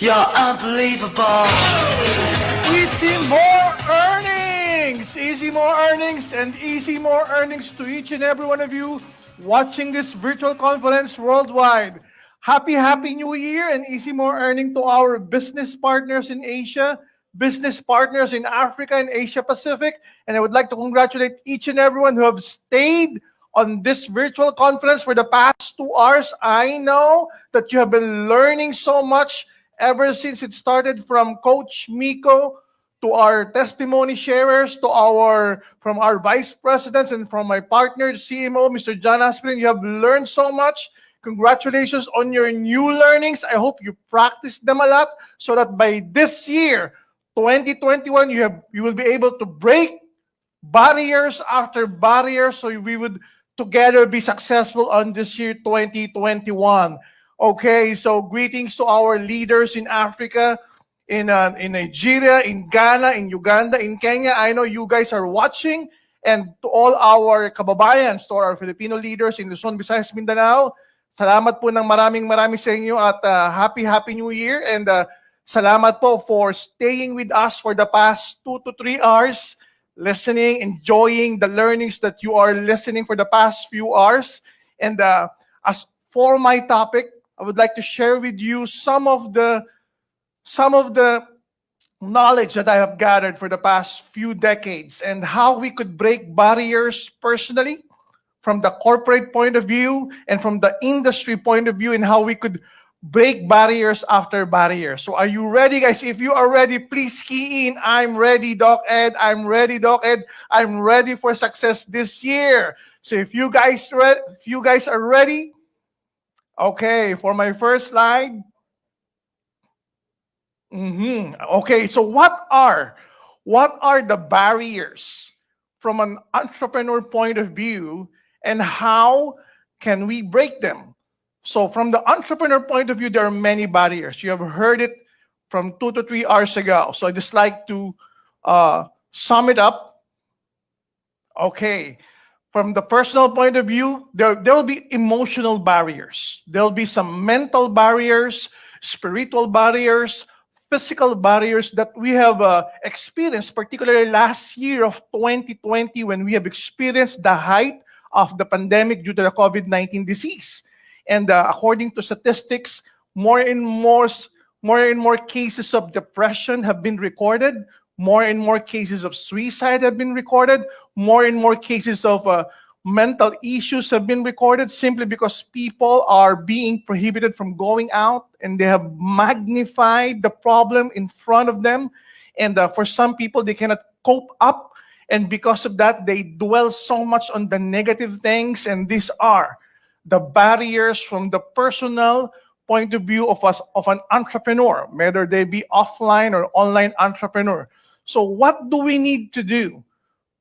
You're unbelievable. Easy more earnings! Easy more earnings and easy more earnings to each and every one of you watching this virtual conference worldwide. Happy New Year and easy more earning to our business partners in Asia, business partners in Africa and Asia Pacific. And I would like to congratulate each and everyone who have stayed on this virtual conference for the past 2 hours. I know that you have been learning so much ever since it started, from Coach Miko to our testimony sharers, to from our vice presidents and from my partner, CMO, Mr. John Aspirin. You have learned so much. Congratulations on your new learnings. I hope you practice them a lot so that by this year, 2021, you will be able to break barriers after barriers, so we would together be successful on this year 2021. Okay, so greetings to our leaders in Africa, in Nigeria, in Ghana, in Uganda, in Kenya. I know you guys are watching. And to all our kababayans, to our Filipino leaders in Luzon, Visayas, Mindanao, salamat po ng maraming sa inyo at Happy New Year. And salamat po for staying with us for the past 2 to 3 hours, listening, enjoying the learnings that you are listening for the past few hours. And as for my topic, I would like to share with you some of the knowledge that I have gathered for the past few decades and how we could break barriers personally, from the corporate point of view and from the industry point of view, and how we could break barriers after barriers. So are you ready, guys? If you are ready, please key in. I'm ready, Doc Ed. I'm ready, Doc Ed. I'm ready for success this year. So if you guys are ready, okay, for my first slide. Okay, so what are the barriers from an entrepreneur point of view, and how can we break them? So from the entrepreneur point of view, there are many barriers. You have heard it from 2 to 3 hours ago. So I just like to sum it up. Okay. From the personal point of view, there will be emotional barriers. There will be some mental barriers, spiritual barriers, physical barriers that we have experienced, particularly last year of 2020, when we have experienced the height of the pandemic due to the COVID-19 disease. And according to statistics, more and more cases of depression have been recorded. More and more cases of suicide have been recorded. More and more cases of mental issues have been recorded, simply because people are being prohibited from going out, and they have magnified the problem in front of them. And for some people, they cannot cope up. And because of that, they dwell so much on the negative things. And these are the barriers from the personal point of view of an entrepreneur, whether they be offline or online entrepreneur. So what do we need to do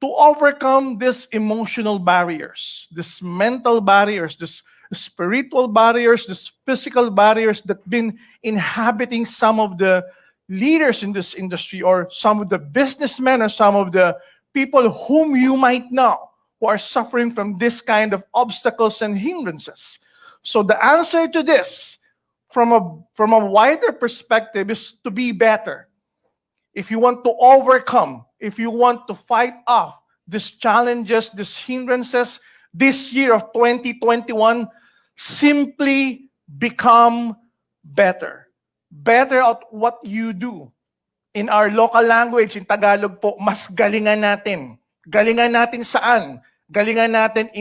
to overcome these emotional barriers, these mental barriers, these spiritual barriers, these physical barriers that been inhabiting some of the leaders in this industry, or some of the businessmen, or some of the people whom you might know who are suffering from this kind of obstacles and hindrances? So the answer to this, from a wider perspective, is to be better. If you want to overcome, if you want to fight off these challenges, these hindrances, this year of 2021, simply become better. Better at what you do. In our local language, in Tagalog po, mas galingan natin. Galingan natin saan? Galingan natin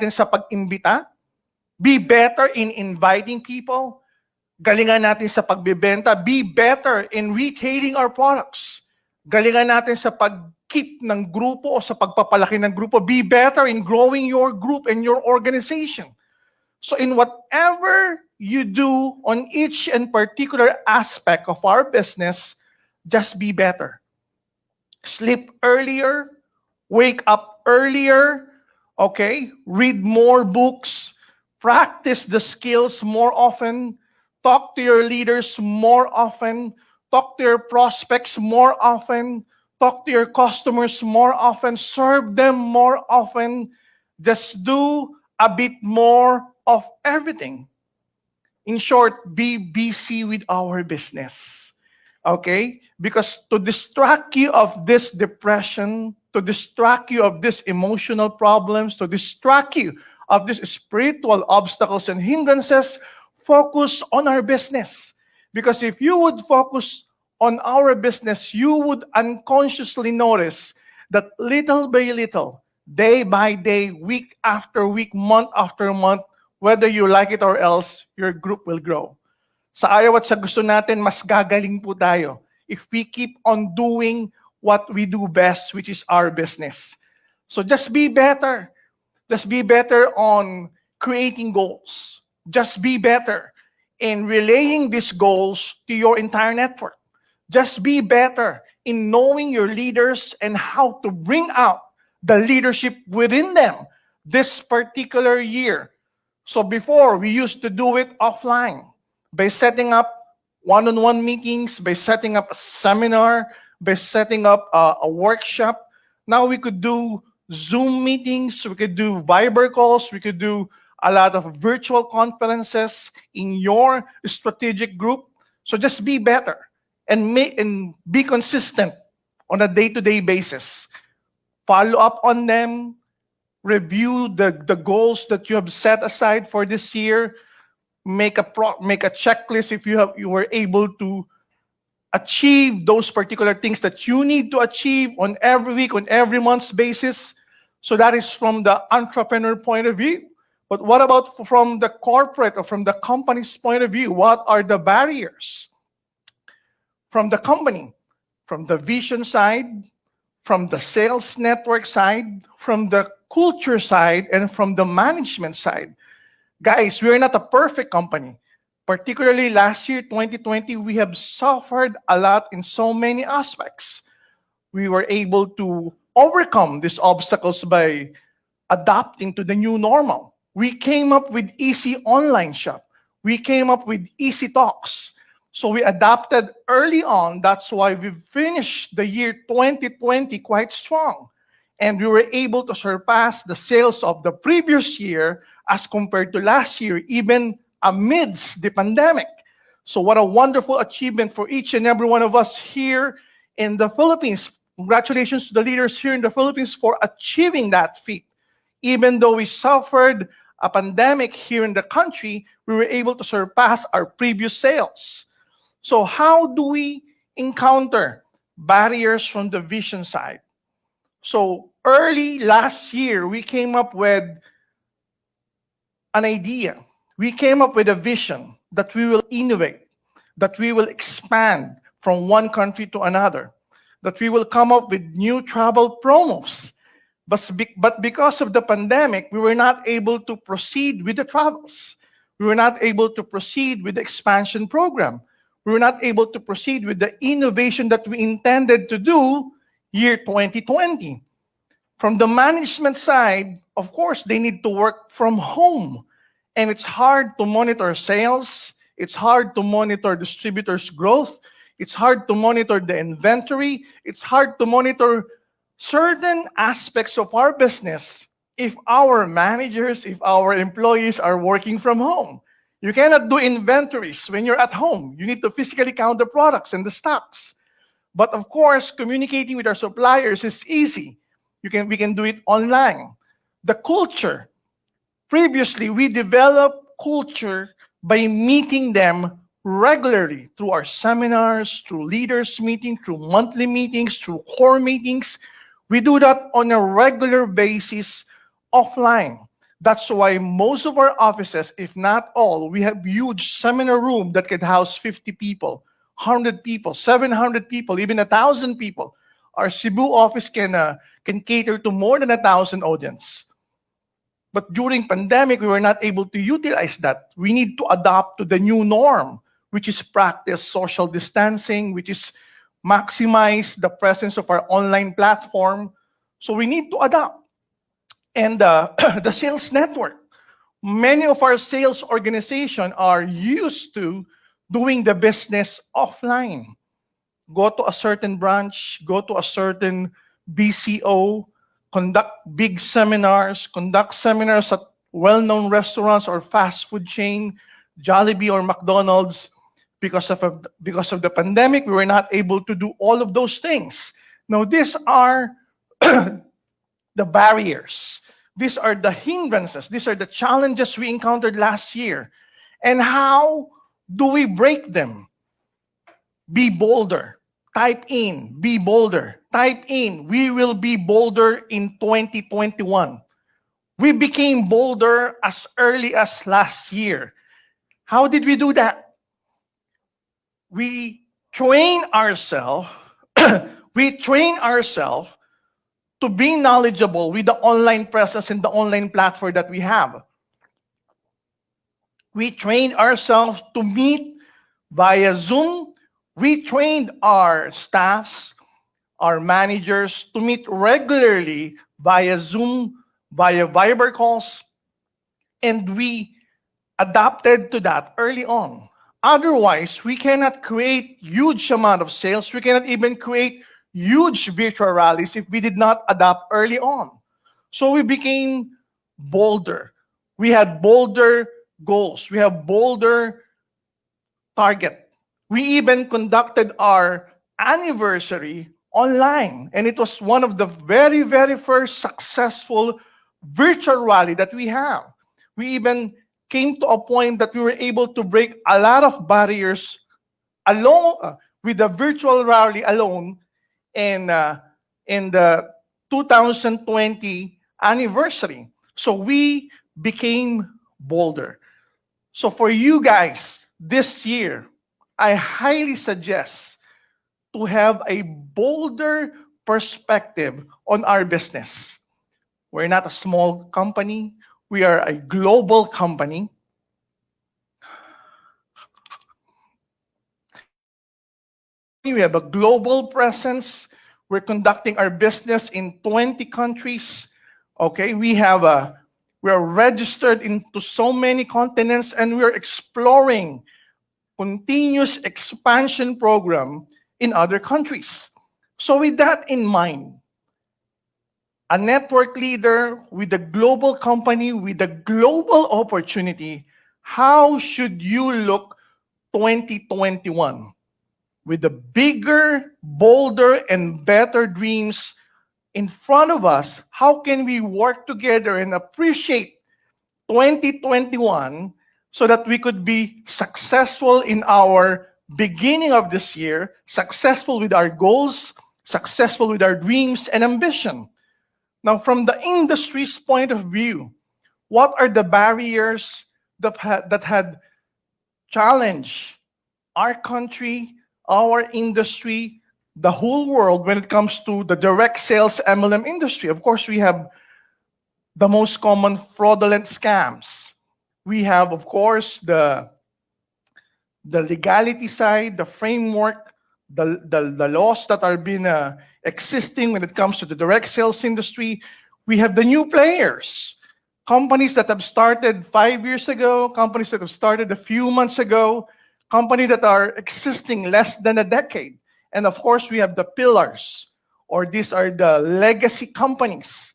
sa pag-imbita. Be better in inviting people. Galingan natin sa pagbebenta. Be better in retailing our products. Galingan natin sa pag-keep ng grupo o sa pagpapalaki ng grupo. Be better in growing your group and your organization. So in whatever you do on each and particular aspect of our business, just be better. Sleep earlier, wake up earlier, okay? Read more books, practice the skills more often, talk to your leaders more often, talk to your prospects more often, talk to your customers more often, serve them more often. Just do a bit more of everything. In short, be busy with our business. Okay? Because to distract you of this depression, to distract you of these emotional problems, to distract you of these spiritual obstacles and hindrances, focus on our business. Because if you would focus on our business, you would unconsciously notice that little by little, day by day, week after week, month after month, whether you like it or else, your group will grow. Sa ayaw at sa gusto natin, mas gagaling po tayo if we keep on doing what we do best, which is our business. So just be better. Just be better on creating goals. Just be better in relaying these goals to your entire network. Just be better in knowing your leaders and how to bring out the leadership within them this particular year. So before, we used to do it offline by setting up one-on-one meetings, by setting up a seminar, by setting up a workshop. Now we could do Zoom meetings, we could do Viber calls, we could do a lot of virtual conferences in your strategic group. So just be better and be consistent on a day-to-day basis. Follow up on them, review the goals that you have set aside for this year, make a checklist if you were able to achieve those particular things that you need to achieve on every week, on every month's basis. So that is from the entrepreneur point of view. But what about from the corporate or from the company's point of view? What are the barriers? From the company, from the vision side, from the sales network side, from the culture side, and from the management side. Guys, we are not a perfect company. Particularly last year, 2020, we have suffered a lot in so many aspects. We were able to overcome these obstacles by adapting to the new normal. We came up with easy online shop. We came up with easy talks. So we adapted early on. That's why we finished the year 2020 quite strong. And we were able to surpass the sales of the previous year as compared to last year, even amidst the pandemic. So what a wonderful achievement for each and every one of us here in the Philippines. Congratulations to the leaders here in the Philippines for achieving that feat. Even though we suffered a pandemic here in the country, we were able to surpass our previous sales. So how do we encounter barriers from the vision side? So early last year, we came up with an idea. We came up with a vision that we will innovate, that we will expand from one country to another, that we will come up with new travel promos. But because of the pandemic, we were not able to proceed with the travels. We were not able to proceed with the expansion program. We were not able to proceed with the innovation that we intended to do year 2020. From the management side, of course, they need to work from home. And it's hard to monitor sales. It's hard to monitor distributors' growth. It's hard to monitor the inventory. It's hard to monitor certain aspects of our business if our managers, if our employees are working from home. You cannot do inventories when you're at home. You need to physically count the products and the stocks. But of course, communicating with our suppliers is easy. We can do it online. The culture. Previously, we developed culture by meeting them regularly through our seminars, through leaders meetings, through monthly meetings, through core meetings. We do that on a regular basis offline. That's why most of our offices, if not all, we have huge seminar room that can house 50 people, 100 people, 700 people, even 1,000 people. Our Cebu office can cater to more than 1,000 audience. But during pandemic, we were not able to utilize that. We need to adapt to the new norm, which is practice social distancing, which is maximize the presence of our online platform. So we need to adapt. And the sales network. Many of our sales organizations are used to doing the business offline. Go to a certain branch, go to a certain BCO, conduct big seminars, conduct seminars at well-known restaurants or fast food chain, Jollibee or McDonald's. Because of the pandemic, we were not able to do all of those things. Now, these are the barriers. These are the hindrances. These are the challenges we encountered last year. And how do we break them? Be bolder. Type in, be bolder. Type in, we will be bolder in 2021. We became bolder as early as last year. How did we do that? We train ourselves, we train ourselves to be knowledgeable with the online presence and the online platform that we have. We train ourselves to meet via Zoom. We trained our staffs, our managers to meet regularly via Zoom, via Viber calls, and we adapted to that early on. Otherwise, we cannot create huge amount of sales. We cannot even create huge virtual rallies if we did not adapt early on. So we became bolder. We had bolder goals. We have bolder target. We even conducted our anniversary online, and it was one of the very, very first successful virtual rally that we have. We even came to a point that we were able to break a lot of barriers alone with the virtual rally alone in the 2020 anniversary. So we became bolder. So for you guys this year, I highly suggest to have a bolder perspective on our business. We're not a small company. We are a global company. We have a global presence. We're conducting our business in 20 countries. Okay, we are registered into so many continents, and we're exploring continuous expansion program in other countries. So with that in mind, a network leader with a global company with a global opportunity, how should you look 2021? With the bigger, bolder, and better dreams in front of us, how can we work together and appreciate 2021 so that we could be successful in our beginning of this year, successful with our goals, successful with our dreams and ambition? Now, from the industry's point of view, what are the barriers that had challenged our country, our industry, the whole world when it comes to the direct sales MLM industry? Of course, we have the most common fraudulent scams. We have, of course, the legality side, the framework, the laws that are been existing when it comes to the direct sales industry. We have the new players, companies that have started 5 years ago, companies that have started a few months ago, companies that are existing less than a decade. And of course, we have the pillars, or these are the legacy companies,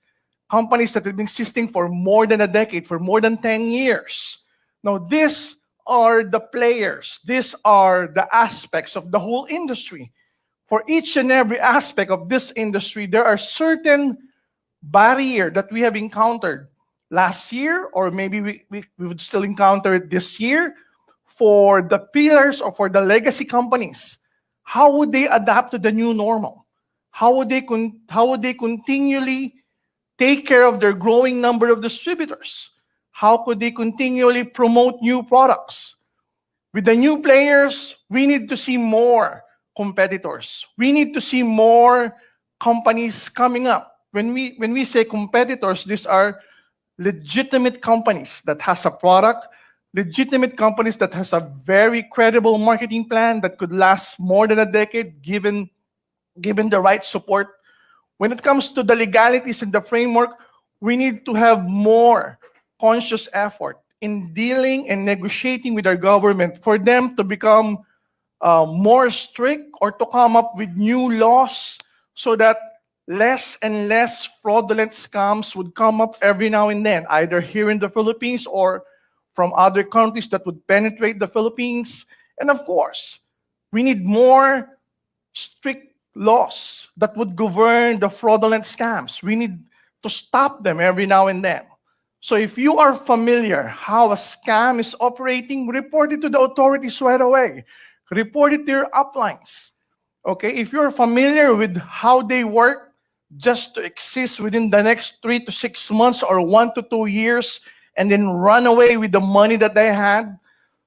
companies that have been existing for more than a decade, for more than 10 years. Now, these are the players. These are the aspects of the whole industry. For each and every aspect of this industry, there are certain barriers that we have encountered last year, or maybe we would still encounter it this year. For the pillars or for the legacy companies, how would they adapt to the new normal? How would they continually take care of their growing number of distributors? How could they continually promote new products? With the new players, we need to see more competitors. We need to see more companies coming up. When we say competitors, these are legitimate companies that has a product, legitimate companies that has a very credible marketing plan that could last more than a decade given the right support. When it comes to the legalities and the framework, we need to have more conscious effort in dealing and negotiating with our government for them to become more strict or to come up with new laws so that less and less fraudulent scams would come up every now and then, either here in the Philippines or from other countries that would penetrate the Philippines. And of course, we need more strict laws that would govern the fraudulent scams. We need to stop them every now and then. So if you are familiar how a scam is operating, report it to the authorities right away. Report it to your uplines. Okay, if you're familiar with how they work, just to exist within the next 3 to 6 months or 1 to 2 years, and then run away with the money that they had.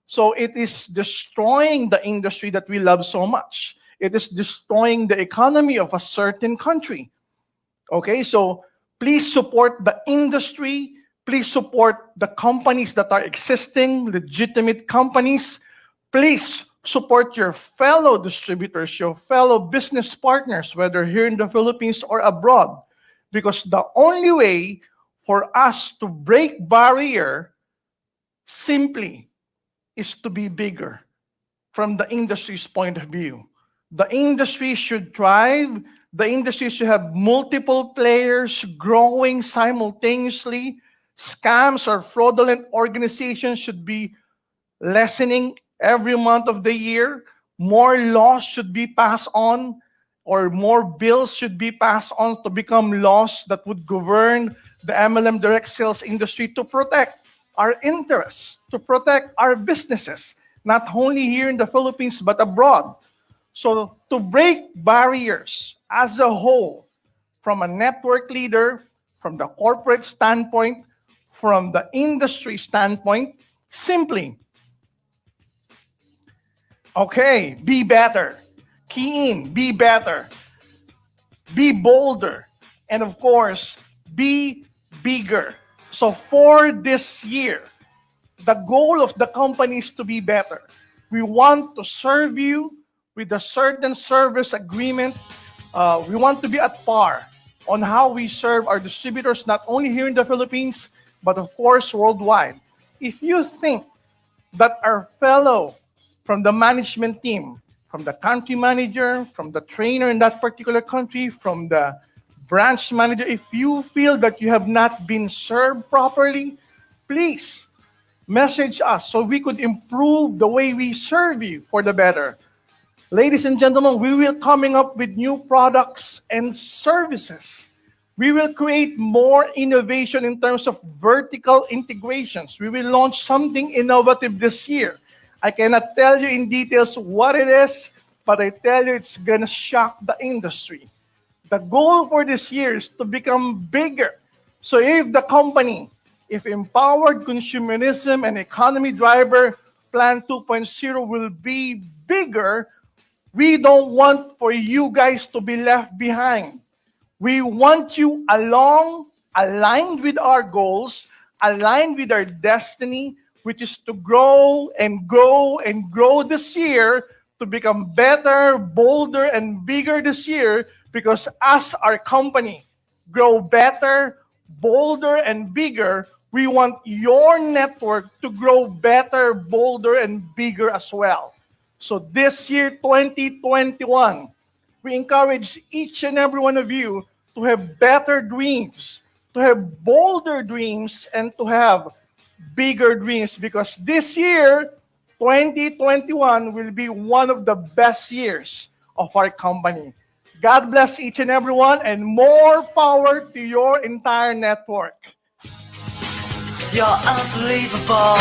So it is destroying the industry that we love so much. It is destroying the economy of a certain country. Okay, so please support the industry. Please support the companies that are existing, legitimate companies. Please support your fellow distributors, your fellow business partners, whether here in the Philippines or abroad. Because the only way for us to break barrier simply is to be bigger from the industry's point of view. The industry should thrive. The industry should have multiple players growing simultaneously. Scams or fraudulent organizations should be lessening every month of the year. More laws should be passed on, or more bills should be passed on to become laws that would govern the MLM direct sales industry to protect our interests, to protect our businesses, not only here in the Philippines, but abroad. So to break barriers as a whole, from a network leader, from the corporate standpoint, from the industry standpoint, simply, okay, be better. Key in, be better. Be bolder. And of course, be bigger. So for this year, the goal of the company is to be better. We want to serve you with a certain service agreement. We want to be at par on how we serve our distributors, not only here in the Philippines, but of course worldwide. If you think that our fellow from the management team, from the country manager, from the trainer in that particular country, from the branch manager, if you feel that you have not been served properly, please message us so we could improve the way we serve you for the better. Ladies and gentlemen, we will coming up with new products and services. We will create more innovation in terms of vertical integrations. We will launch something innovative this year. I cannot tell you in details what it is, but I tell you it's gonna shock the industry. The goal for this year is to become bigger. So if the company, if Empowered Consumerism and Economy Driver Plan 2.0 will be bigger, we don't want for you guys to be left behind. We want you along, aligned with our goals, aligned with our destiny, which is to grow and grow and grow this year, to become better, bolder, and bigger this year, because as our company grow better, bolder, and bigger, we want your network to grow better, bolder, and bigger as well. So this year, 2021, we encourage each and every one of you to have better dreams, to have bolder dreams, and to have bigger dreams, because this year, 2021, will be one of the best years of our company. God bless each and every one, and more power to your entire network. You're unbelievable.